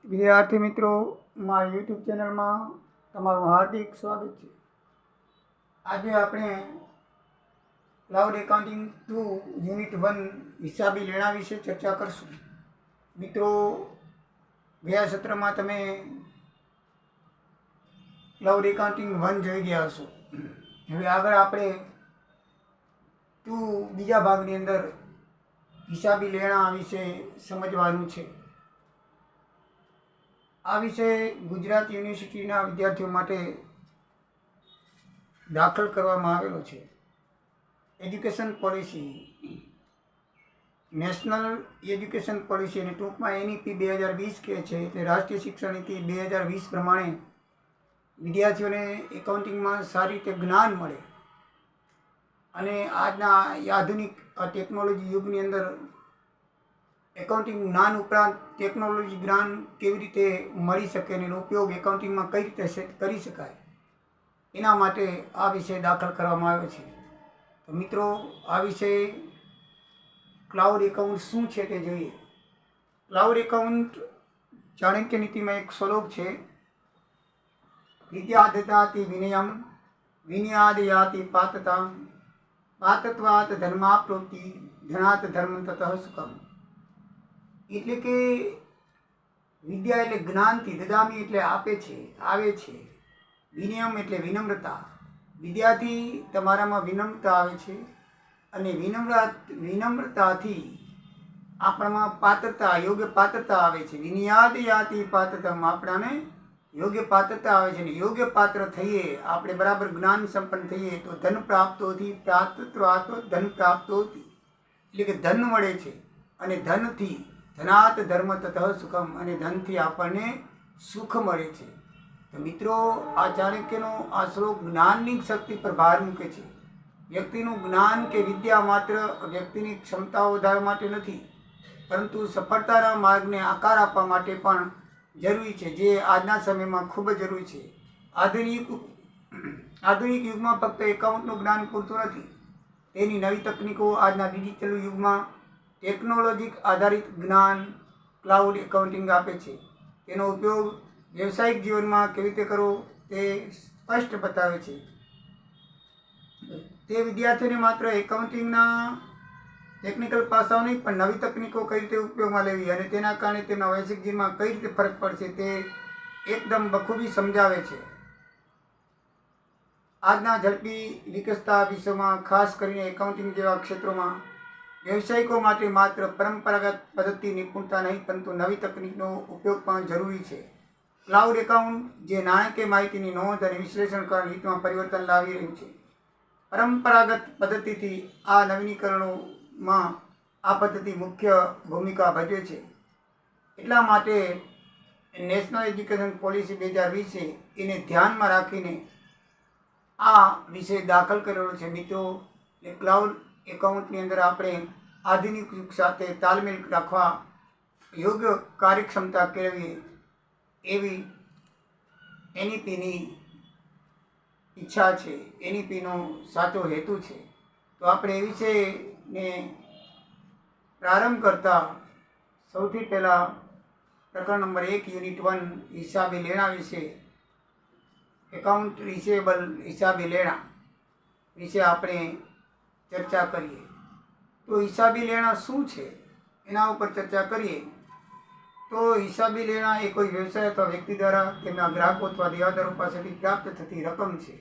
વિદ્યાર્થી મિત્રો, મારા યુટ્યુબ ચેનલમાં તમારું હાર્દિક સ્વાગત છે. આજે આપણે ક્લાઉડ એકાઉન્ટિંગ 2 યુનિટ 1 હિસાબી લેણા વિશે ચર્ચા કરશું. મિત્રો, ગયા સત્રમાં તમે ક્લાઉડ એકાઉન્ટિંગ 1 જોઈ ગયા હશો. હવે આગળ આપણે બીજા ભાગની અંદર હિસાબી લેણા વિશે સમજવાનું છે. આ વિષય ગુજરાત યુનિવર્સિટીના વિદ્યાર્થીઓ માટે દાખલ કરવામાં આવેલો છે. Education policy, national education policy અને ટૂંકમાં NEP 2020 કહે છે. એટલે રાષ્ટ્રીય શિક્ષણ નીતિ 2020 પ્રમાણે વિદ્યાર્થીઓને એકાઉન્ટિંગમાં સારી રીતે જ્ઞાન મળે અને આજના આધુનિક ટેકનોલોજી યુગની અંદર એકાઉન્ટિંગ જ્ઞાન ઉપરાંત ટેકનોલોજી જ્ઞાન કેવી રીતે મળી શકે અને એનો ઉપયોગ એકાઉન્ટિંગમાં કઈ રીતે કરી શકાય, એના માટે આ વિષય દાખલ કરવામાં આવ્યો છે. તો મિત્રો, આ વિષય ક્લાઉડ એકાઉન્ટ શું છે તે જોઈએ. ક્લાઉડ એકાઉન્ટ ચાણક્ય નીતિમાં એક શ્લોક છે, વિદ્યાદતાતિ વિનયમ વિનયાદયાતિ પાતતા પાતત્વાત ધર્માપ્રોતિ ધનાત ધર્મ તતઃ સુખમ. એટલે કે વિદ્યા એટલે જ્ઞાનથી, દદામી એટલે આપે છે, આવે છે. વિનયમ એટલે વિનમ્રતા, વિદ્યાથી તમારામાં વિનમ્રતા આવે છે અને વિનમ્રતાથી આપણામાં પાત્રતા, યોગ્ય પાત્રતા આવે છે. વિનયાદ યાતિ પાત્રતામાં આપણાને યોગ્ય પાત્રતા આવે છે. અને યોગ્ય પાત્ર થઈએ, આપણે બરાબર જ્ઞાન સંપન્ન થઈએ તો ધન પ્રાપ્ત હોતી, પ્રાપ્તત્વાત ધન પ્રાપ્ત હોતી, એટલે કે ધન મળે છે. અને ધનથી ધનાત ધર્મ તતઃ સુખમ, અને ધનથી આપણને સુખ મળે છે. તો મિત્રો, આ ચાણક્યનો આ શ્લોક જ્ઞાનની શક્તિ પર ભાર મૂકે છે. વ્યક્તિનું જ્ઞાન કે વિદ્યા માત્ર વ્યક્તિની ક્ષમતાઓ વધારવા માટે નથી, પરંતુ સફળતાના માર્ગને આકાર આપવા માટે પણ જરૂરી છે, જે આજના સમયમાં ખૂબ જ જરૂરી છે. આધુનિક યુગમાં ફક્ત એકાઉન્ટનું જ્ઞાન પૂરતું નથી. તેની નવી તકનીકો આજના ડિજિટલ યુગમાં ટેકનોલોજી આધારિત જ્ઞાન ક્લાઉડ એકાઉન્ટિંગ આપે છે. તેનો ઉપયોગ વ્યવસાયિક જીવનમાં કેવી રીતે કરવો તે સ્પષ્ટ બતાવે છે. તે વિદ્યાર્થીઓને માત્ર એકાઉન્ટિંગના ટેકનિકલ પાસાઓ નહીં, પણ નવી તકનીકો કઈ રીતે ઉપયોગમાં લેવી અને તેના કારણે તેમના વૈશ્વિક જીવનમાં કઈ રીતે ફરક પડશે તે એકદમ બખૂબી સમજાવે છે. આજના ઝડપી વિકસતા વિશ્વમાં, ખાસ કરીને એકાઉન્ટિંગ જેવા ક્ષેત્રોમાં, વ્યવસાયિકો માટે માત્ર પરંપરાગત પદ્ધતિ નિપુણતા નહીં, પરંતુ નવી તકનીકનો ઉપયોગ પણ જરૂરી છે. ક્લાઉડ એકાઉન્ટ જે નાણાકીય માહિતીની નોંધ અને વિશ્લેષણ કરવાની રીતમાં પરિવર્તન લાવી રહ્યું છે. પરંપરાગત પદ્ધતિથી આ નવીનીકરણોમાં આ પદ્ધતિ મુખ્ય ભૂમિકા ભજવે છે. એટલા માટે નેશનલ એજ્યુકેશન પોલિસી 2020 એને ધ્યાનમાં રાખીને આ વિષય દાખલ કરેલો છે. મિત્રો, એ ક્લાઉડ એકાઉન્ટની અંદર આપણે આધુનિક યુગ સાથે તાલમેલ રાખવા, યોગ્ય કાર્યક્ષમતા કેળવીએ એવી NEPની ઈચ્છા છે, NEPનો સાચો હેતુ છે. તો આપણે એ વિષયને પ્રારંભ કરતા સૌથી પહેલાં પ્રકરણ નંબર 1 યુનિટ 1 હિસાબી લેણા વિશે, એકાઉન્ટ રિસીવેબલ હિસાબી લેણા વિશે આપણે ચર્ચા કરીએ. તો હિસાબી લેણા શું છે એના ઉપર ચર્ચા કરીએ. તો હિસાબી લેણા એ કોઈ વ્યવસાય અથવા વ્યક્તિ દ્વારા તેમના ગ્રાહકો અથવા દેવાદારો પાસેથી પ્રાપ્ત થતી રકમ છે.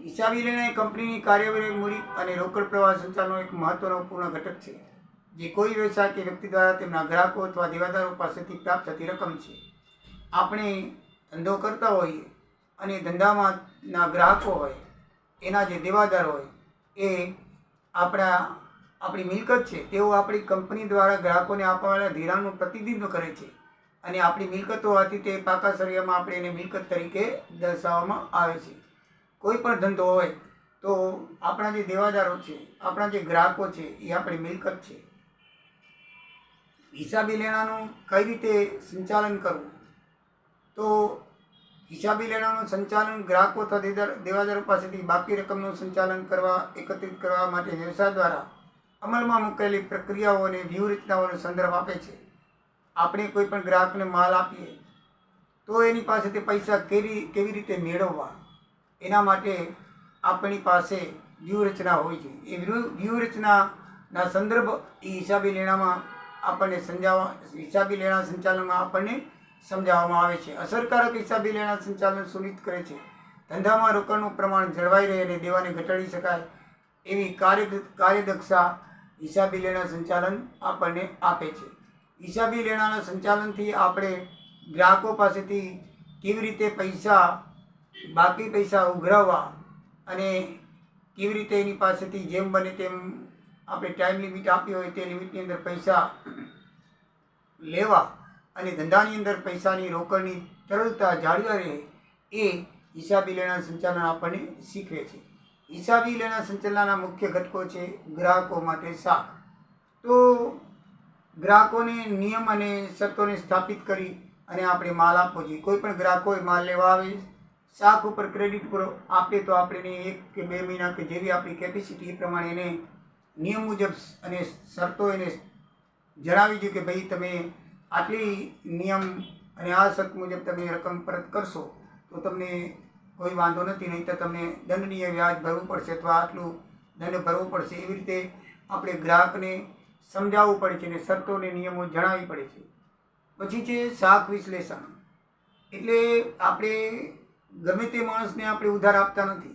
હિસાબી લેણા એ કંપનીની કાર્યવાહી, મૂડી અને રોકડ પ્રવાહ સંચાલનનો એક મહત્વનો પૂર્ણ ઘટક છે, જે કોઈ વ્યવસાય કે વ્યક્તિ દ્વારા તેમના ગ્રાહકો અથવા દેવાદારો પાસેથી પ્રાપ્ત થતી રકમ છે. આપણે ધંધો કરતા હોઈએ અને ધંધામાંના ગ્રાહકો હોય, એના જે દેવાદાર હોય, એ આપણી મિલકત છે. તેઓ આપણી કંપની દ્વારા ગ્રાહકોને આપવાવાળા ધિરાણનું પ્રતિનિધિત્વ કરે છે અને આપણી મિલકતો હોવાથી તે પાકા સળિયામાં આપણે એને મિલકત તરીકે દર્શાવવામાં આવે છે. કોઈ પણ ધંધો હોય તો આપણા જે દેવાદારો છે, આપણા જે ગ્રાહકો છે, એ આપણી મિલકત છે. હિસાબી લેણાનું કઈ રીતે સંચાલન કરવું? તો હિસાબી લેણાનું સંચાલન ગ્રાહકો અથવા દેવાદારો પાસેથી બાકી રકમનું સંચાલન કરવા, એકત્રિત કરવા માટે વ્યવસાય દ્વારા અમલમાં મૂકેલી પ્રક્રિયાઓ અને વ્યૂહરચનાઓનો સંદર્ભ આપે છે. આપણે કોઈ પણ ગ્રાહકને માલ આપીએ તો એની પાસેથી પૈસા કેવી રીતે મેળવવા, એના માટે આપણી પાસે વ્યૂહરચના હોય છે. એ વ્યૂહરચનાના સંદર્ભ એ હિસાબી લેણામાં આપણને હિસાબી લેણા સંચાલનમાં આપણને સમજાવવામાં આવે છે. અસરકારક હિસાબી લેણા સંચાલન સુનિશ્ચિત કરે છે ધંધામાં રોકાણનું પ્રમાણ જળવાઈ રહે અને દેવાને ઘટાડી શકાય એવી કાર્યદક્ષતા હિસાબી લેણા સંચાલન આપણને આપે છે. હિસાબી લેણાના સંચાલનથી આપણે ગ્રાહકો પાસેથી કેવી રીતે બાકી પૈસા ઉઘરાવવા અને કેવી રીતે એની પાસેથી જેમ બને તેમ આપણે ટાઈમ લિમિટ આપી હોય તે લિમિટની અંદર પૈસા લેવા અને ધંધાની અંદર પૈસાની રોકડની તરલતા જાળવી રહે એ હિસાબી લેણા સંચાલન આપણને શીખવે છે. હિસાબી લેણા સંચાલનના મુખ્ય ઘટકો છે ગ્રાહકો માટે સાખ. તો ગ્રાહકોને નિયમ અને શરતોને સ્થાપિત કરી અને આપણે માલ આપવો જોઈએ. કોઈ પણ ગ્રાહકોએ માલ લેવા આવે, સાખ ઉપર ક્રેડિટ પર આપે તો આપણે 1 કે 2 મહિના કે જેવી આપણી કેપેસિટી એ પ્રમાણે એને નિયમ મુજબ અને શરતો એને જણાવી જોઈએ કે ભાઈ તમે આટલી નિયમ અને આ શરત મુજબ તમે રકમ પરત કરશો તો તમને કોઈ વાંધો નથી, નહીં તો તમને દંડનીય વ્યાજ ભરવું પડશે અથવા આટલું દંડ ભરવો પડશે. એવી રીતે આપણે ગ્રાહકને સમજાવવું પડે છે અને શરતોને નિયમો જણાવવી પડે છે. પછી છે સાખ વિશ્લેષણ. એટલે આપણે ગમે તે માણસને આપણે ઉધાર આપતા નથી.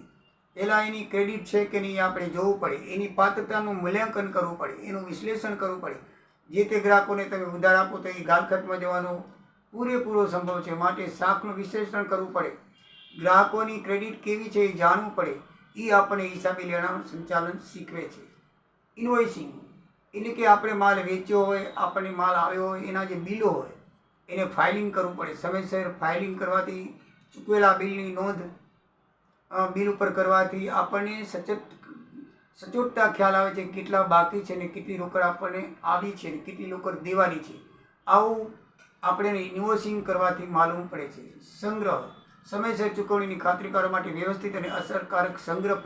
પહેલાં એની ક્રેડિટ છે કે નહીં આપણે જોવું પડે, એની પાત્રતાનું મૂલ્યાંકન કરવું પડે, એનું વિશ્લેષણ કરવું પડે. જે તે ગ્રાહકોને તમે ઉધાર આપો તો એ ગાલખતમાં જવાનો પૂરેપૂરો સંભવ છે. માટે સાખનું વિશ્લેષણ કરવું પડે, ગ્રાહકોની ક્રેડિટ કેવી છે એ જાણવું પડે. એ આપણે હિસાબી લેણાનું સંચાલન શીખવે છે. ઇન્વોઇસિંગ એટલે કે આપણે માલ વેચ્યો હોય, આપણને માલ આવ્યો હોય, એના જે બિલો હોય એને ફાઇલિંગ કરવું પડે. સમયસર ફાઇલિંગ કરવાથી ચૂકવેલા બિલની નોંધ બિલ ઉપર કરવાથી આપણને સચોટતા ખ્યાલ આવે છે કેટલા બાકી છે ને કેટલી રોકડ આપણને આવી છે ને કેટલી રોકડ દેવાની છે. આવું આપણે ઇન્વોઇસિંગ કરવાથી માલુમ પડે છે. સંગ્રહ સમયસર ચૂકવણીની ખાતરી કરવા માટે વ્યવસ્થિત અને અસરકારક સંગ્રહ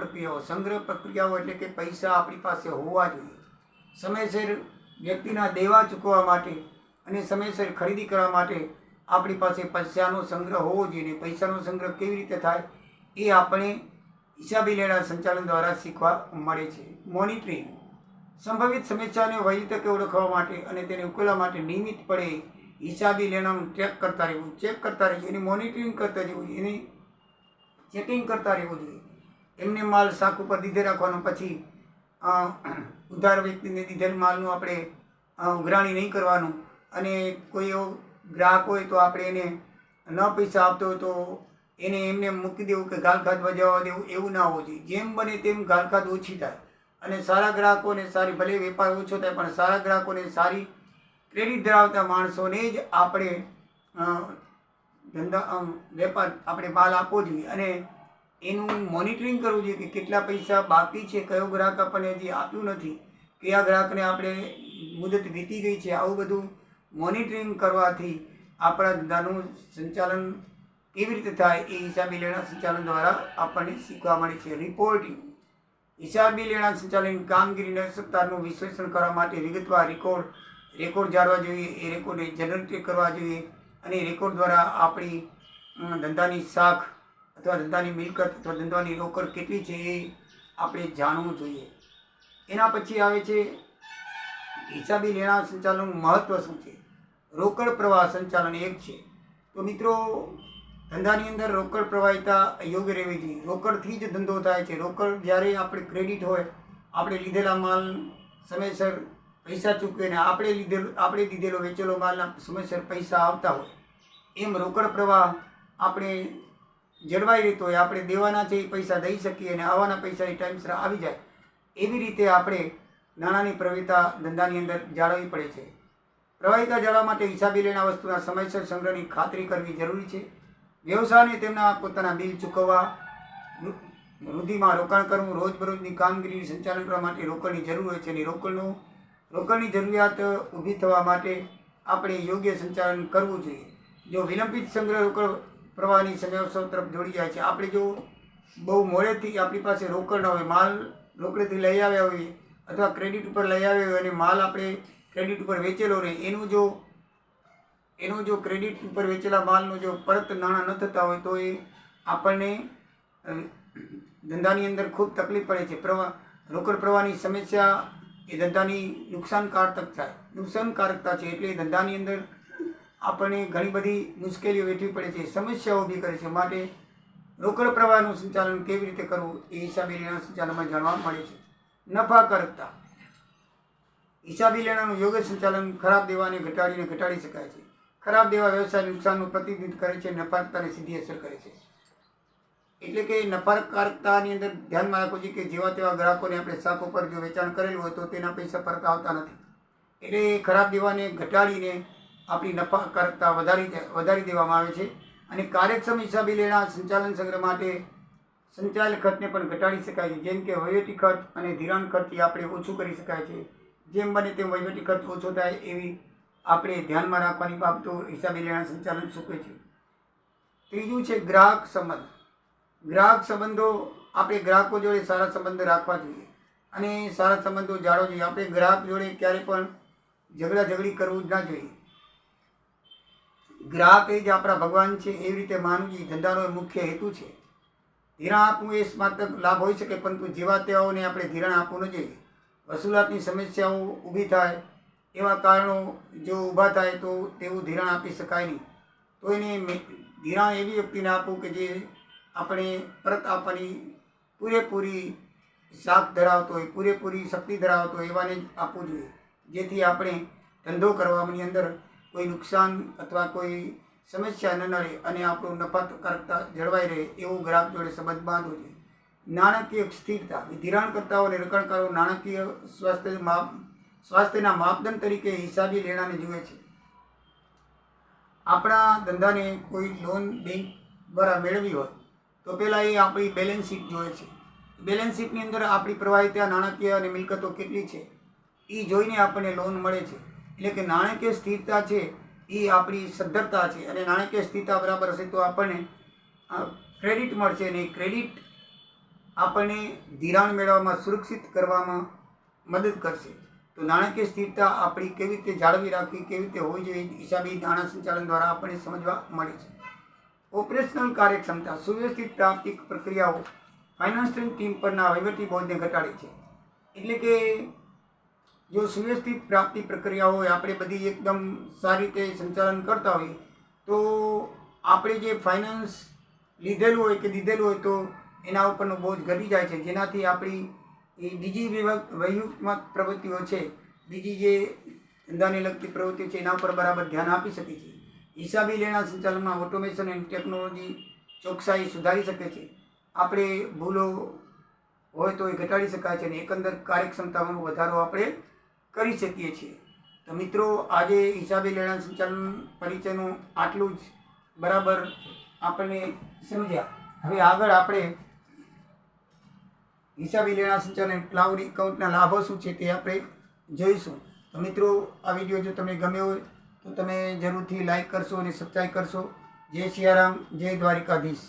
પ્રક્રિયાઓ એટલે કે પૈસા આપણી પાસે હોવા જોઈએ. સમયસર વ્યક્તિના દેવા ચૂકવવા માટે અને સમયસર ખરીદી કરવા માટે આપણી પાસે પૈસાનો સંગ્રહ હોવો જોઈએ. પૈસાનો સંગ્રહ કેવી રીતે થાય એ આપણે હિસાબી લેણા સંચાલન દ્વારા શીખવા મળે છે. મોનિટરિંગ સંભવિત સમસ્યાઓને વહેલી તકે ઓળખવા માટે અને તેને ઉકેલવા માટે નિયમિતપણે હિસાબી લેણાનું ચેક કરતા રહેવું, એની મોનિટરિંગ કરતા રહેવું જોઈએ, એની ચેકિંગ કરતા રહેવું જોઈએ. એમને માલ શાક ઉપર દીધે રાખવાનો, પછી ઉધાર વ્યક્તિને દીધેલ માલનું આપણે ઉઘરાણી નહીં કરવાનું. અને કોઈ એવો ગ્રાહક હોય તો આપણે એને ન પૈસા આપતો હોય તો એને એમને મૂકી દેવું કે ગાલખાતમાં જવા દેવું, એવું ના હોવું જોઈએ. જેમ બને તેમ ગાલખાત ઓછી થાય અને સારા ગ્રાહકોને સારી, ભલે વેપાર ઓછો થાય પણ સારા ગ્રાહકોને સારી ક્રેડિટ ધરાવતા માણસોને જ આપણે વેપાર આપણે માલ આપવો જોઈએ. અને એનું મોનિટરિંગ કરવું જોઈએ કે કેટલા પૈસા બાકી છે, કયો ગ્રાહક આપણને હજી આપ્યું નથી, કયા ગ્રાહકને આપણે મુદત વીતી ગઈ છે. આવું બધું મોનિટરિંગ કરવાથી આપણા ધંધાનું સંચાલન કેવી રીતે થાય એ હિસાબી લેણા સંચાલન દ્વારા આપણને શીખવા મળે છે. રિપોર્ટિંગ હિસાબી લેણા સંચાલન કામગીરીના સત્તાનું વિશ્લેષણ કરવા માટે વિગતવાર રેકોર્ડ જાળવા જોઈએ. એ રેકોર્ડને જનરેટ કરવા જોઈએ અને રેકોર્ડ દ્વારા આપણી ધંધાની શાખ અથવા ધંધાની મિલકત અથવા ધંધાની રોકડ કેટલી છે એ આપણે જાણવું જોઈએ. એના પછી આવે છે હિસાબી લેણા સંચાલનનું મહત્ત્વ શું છે. રોકડ પ્રવાહ સંચાલન એક છે. તો મિત્રો, ધંધાની અંદર રોકડ પ્રવાહિતા યોગ્ય રહેવી જોઈએ. રોકડથી જ ધંધો થાય છે. રોકડ જ્યારે આપણે ક્રેડિટ હોય, આપણે લીધેલા માલ સમયસર પૈસા ચૂકવીને આપણે દીધેલો વેચેલો માલના સમયસર પૈસા આવતા હોય, એમ રોકડ પ્રવાહ આપણે જળવાઈ રહેતો હોય. આપણે દેવાના છે એ પૈસા દઈ શકીએ અને આવવાના પૈસાની ટાઈમસર આવી જાય. એવી રીતે આપણે નાણાંની પ્રવાહિતા ધંધાની અંદર જાળવવી પડે છે. પ્રવાહિતા જાળવવા માટે હિસાબી લેણા વસ્તુના સમયસર સંગ્રહની ખાતરી કરવી જરૂરી છે. વ્યવસાયને તેમના પોતાના બિલ ચૂકવવા, વૃદ્ધિમાં રોકાણ કરવું, રોજબરોજની કામગીરીનું સંચાલન કરવા માટે રોકડની જરૂર હોય છે. અને રોકડની જરૂરિયાત ઊભી થવા માટે આપણે યોગ્ય સંચાલન કરવું જોઈએ. જો વિલંબિત સંગ્રહ રોકડ પ્રવાહની સમસ્યાઓ તરફ દોડી જાય છે. આપણે જો બહુ મોડેથી આપણી પાસે રોકડ ન હોય, માલ રોકડેથી લઈ આવ્યા હોઈએ અથવા ક્રેડિટ ઉપર લઈ આવ્યા હોય અને માલ આપણે ક્રેડિટ ઉપર વેચેલો રહે, એનું જો એનો જો ક્રેડિટ ઉપર વેચેલા માલનો જો પરત નાણાં ન થતા હોય તો એ આપણને ધંધાની અંદર ખૂબ તકલીફ પડે છે. રોકડ પ્રવાહની સમસ્યા એ ધંધાની નુકસાનકારકતા છે. એટલે ધંધાની અંદર આપણને ઘણી બધી મુશ્કેલીઓ વેઠવી પડે છે, સમસ્યાઓ ઊભી કરે છે. માટે રોકડ પ્રવાહનું સંચાલન કેવી રીતે કરવું એ હિસાબી લેણા સંચાલનમાં જાણવા મળે છે. નફાકારકતા. હિસાબી લેણાનું યોગ્ય સંચાલન ખરાબ દેવાને ઘટાડી શકાય છે. ખરાબ દેવા વ્યવસાય નુકસાનનું પ્રતિનિધિત્વ કરે છે, નફાકારકતાને સીધી અસર કરે છે. એટલે કે નફાકારકતાની અંદર ધ્યાનમાં રાખવું જોઈએ કે જેવા તેવા ગ્રાહકોને આપણે શાક ઉપર જો વેચાણ કરેલું હોય તો તેના પૈસા પરત આવતા નથી. એટલે ખરાબ દેવાને ઘટાડીને આપણી નફાકારકતા વધારી દેવામાં આવે છે. અને કાર્યક્ષમ હિસાબી લેણા સંચાલન સંગ્રહ માટે સંચાલન ખર્ચને પણ ઘટાડી શકાય છે. જેમ કે વહીવટી ખર્ચ અને ધિરાણ ખર્ચ આપણે ઓછું કરી શકાય છે. જેમ બને તેમ વહીવટી ખર્ચ ઓછો થાય એવી આપણે ધ્યાનમાં રાખવાની બાબતો હિસાબી લેણા સંચાલન સૂચવે છે. ત્રીજું છે ગ્રાહક સંબંધ. ગ્રાહક સંબંધો. આપણે ગ્રાહકો જોડે સારા સંબંધ રાખવા જોઈએ અને સારા સંબંધો જાળવવા જોઈએ. આપણે ગ્રાહક જોડે ક્યારે પણ ઝઘડી કરવું જ ના જોઈએ. ગ્રાહક એ જ આપણા ભગવાન છે એવી રીતે માનવું જોઈએ. ધંધાનો મુખ્ય હેતુ છે. ધિરાણ આપવું એ માત્ર લાભ હોઈ શકે, પરંતુ જેવા તેવાઓને આપણે ધિરાણ આપવું ન જોઈએ. વસૂલાતની સમસ્યાઓ ઊભી થાય એવા કારણો જો ઊભા થાય તો તેવું ધિરાણ આપી શકાય નહીં. તો એને ધિરાણ એવી વ્યક્તિને આપવું કે જે આપણે પરત આપવાની પૂરેપૂરી શાખ ધરાવતો હોય, પૂરેપૂરી શક્તિ ધરાવતો હોય એવાને જ આપવું જોઈએ. જેથી આપણે ધંધો કરવાની અંદર કોઈ નુકસાન અથવા કોઈ સમસ્યા ન નડે અને આપણું નફાકારકતા જળવાઈ રહે એવો ગ્રાહક જોડે સંબંધ બાંધવો જોઈએ. નાણાકીય સ્થિરતા. ધિરાણકર્તાઓ અને રોકાણકારો નાણાકીય સ્વાસ્થ્યના માપદંડ તરીકે હિસાબી લેણાને જુએ છે. આપણા ધંધાને કોઈ લોન બેંક દ્વારા મેળવી હોય તો પહેલાં એ આપણી બેલેન્સ શીટ જોઈએ છે. બેલેન્સ શીટની અંદર આપણી પ્રવાહિતા નાણાકીય અને મિલકતો કેટલી છે એ જોઈને આપણને લોન મળે છે. એટલે કે નાણાકીય સ્થિરતા છે એ આપણી સદ્ધરતા છે. અને નાણાકીય સ્થિરતા બરાબર હશે તો આપણને ક્રેડિટ મળશે અને ક્રેડિટ આપણને ધિરાણ મેળવવામાં સુરક્ષિત કરવામાં મદદ કરશે. તો નાણાકીય સ્થિરતા આપણી કેવી રીતે જાળવી રાખવી, કેવી રીતે હોવી જોઈએ, હિસાબી નાણાં સંચાલન દ્વારા આપણને સમજવા મળે છે. ઓપરેશનલ કાર્યક્ષમતા. સુવ્યવસ્થિત પ્રાપ્તિ પ્રક્રિયાઓ ફાઇનાન્શિયલ ટીમ પરના વહીવટી બોજને ઘટાડે છે. એટલે કે જો સુવ્યવસ્થિત પ્રાપ્તિ પ્રક્રિયાઓ હોય, આપણે બધી એકદમ સારી રીતે સંચાલન કરતા હોઈએ તો આપણે જે ફાઇનાન્સ લીધેલું હોય કે દીધેલું હોય તો એના ઉપરનો બોજ ઘટી જાય છે. જેનાથી આપણી એ બીજી વહીવટમાં પ્રવૃત્તિઓ છે, બીજી જે ધંધાને લગતી પ્રવૃત્તિઓ છે એના ઉપર બરાબર ધ્યાન આપી શકે છે. હિસાબી લેણા સંચાલનમાં ઓટોમેશન અને ટેકનોલોજી ચોકસાઈ સુધારી શકે છે. આપણે ભૂલો હોય તો એ ઘટાડી શકાય છે અને એકંદર કાર્યક્ષમતામાં વધારો આપણે કરી શકીએ છીએ. તો મિત્રો, આજે હિસાબી લેણા સંચાલન પરિચયનું આટલું જ બરાબર આપણને સમજ્યા. હવે આગળ આપણે હિસાબી લેણા સંચાલન ક્લાઉડ એકાઉન્ટના લાભો શું છે તે આપણે જોઈશું. તો મિત્રો, આ વિડીયો જો તમને ગમ્યો હોય તો તમે જરૂરથી લાઈક કરશો અને સબસ્ક્રાઈબ કરશો. જય સિયારામ, જય દ્વારિકાધીશ.